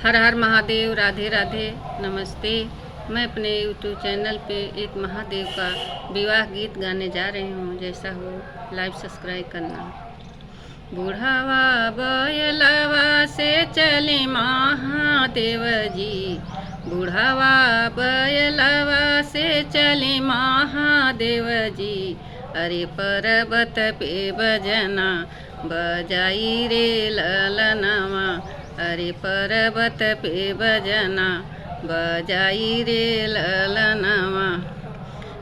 हर हर महादेव, राधे राधे, नमस्ते। मैं अपने यूट्यूब चैनल पे एक महादेव का विवाह गीत गाने जा रही हूँ। जैसा हो लाइव सब्सक्राइब करना। बुढ़ावा बैलवा से चले महादेव जी, बुढ़ावा बैलवा से चले महादेव जी। अरे पर्वत पे बजना बजाई रे ललनवा, अरे पर्वत पे बजना बजाई रे ललनवा।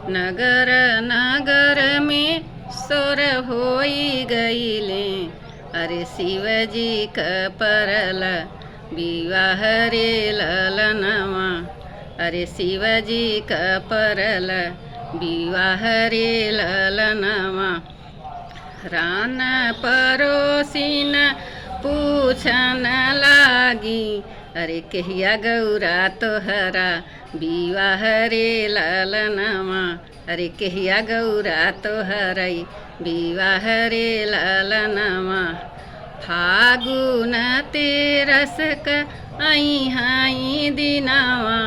नगर नगर में सोर होई गईले, अरे शिवजी का परल विवाह रे ललनवा, अरे शिवजी का परल विवाह रे ललनवा। रान परोसिन पूछन लागी, अरे कहिया गौरा तोहरा विवाह रे ललनवा, अरे कहिया गौरा तोहरा विवाह रे ललनवा। फागुन तेरस क आई हाई दिनावा,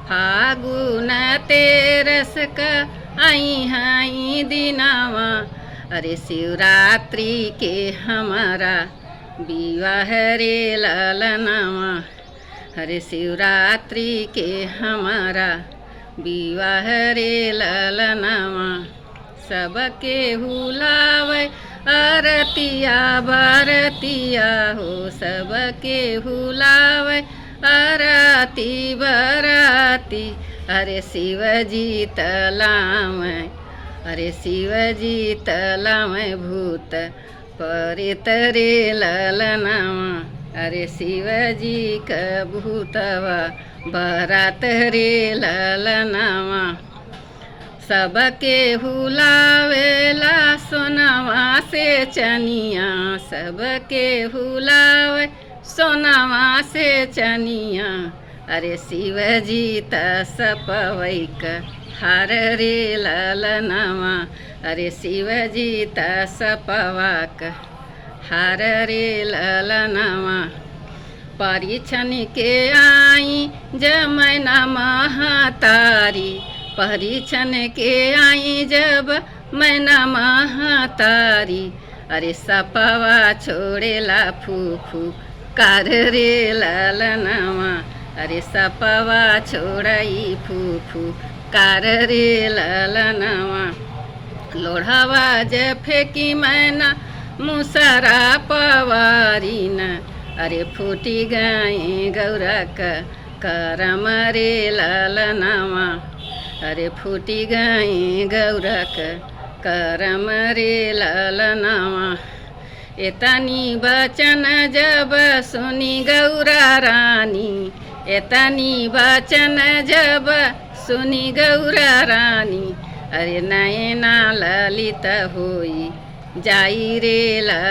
फागुन तेरस क आई हाई दिनावा। अरे शिवरात्रि के हमारा विवाह रे ललनवा, अरे शिवरात्रि के हमारा विवाह रे ललनवा। सबके हुलावे आरतिया बरतिया हो, सबके हुलावे आरती बराती। अरे शिवजी तलाम, अरे शिवजी तलाम भूत परित रे ललनवा, अरे शिवजी का भूतवा बरात रे ललनवा। सबके हुलावेला सोनवा से चनिया, सबके हुलावे सोनवा से चनिया। अरे शिवजी त सपवैक हार रे ललनवा, अरे शिवजी त सपवाक हार रे ललनवा। परिछन के आई जमैना महतारी, परिछन के आई जब मैना महतारी। अरे सपवा छोड़ेला फूफू कार रे ललनवा, अरे सपवा छोड़ई फूफू कार रे ललनवा। लोढ़ावा जे फेंकी मैना मुसरा पवारीन, अरे फूटी गई गौरा का करम रे ललनवा, अरे फूटी गई गौरा का करम रे ललनवा। एतनी बचन जब सुनी गौरा रानी, एतनी बचन जब सुनी गौरा रानी। अरे नैना ललित होई जाई रे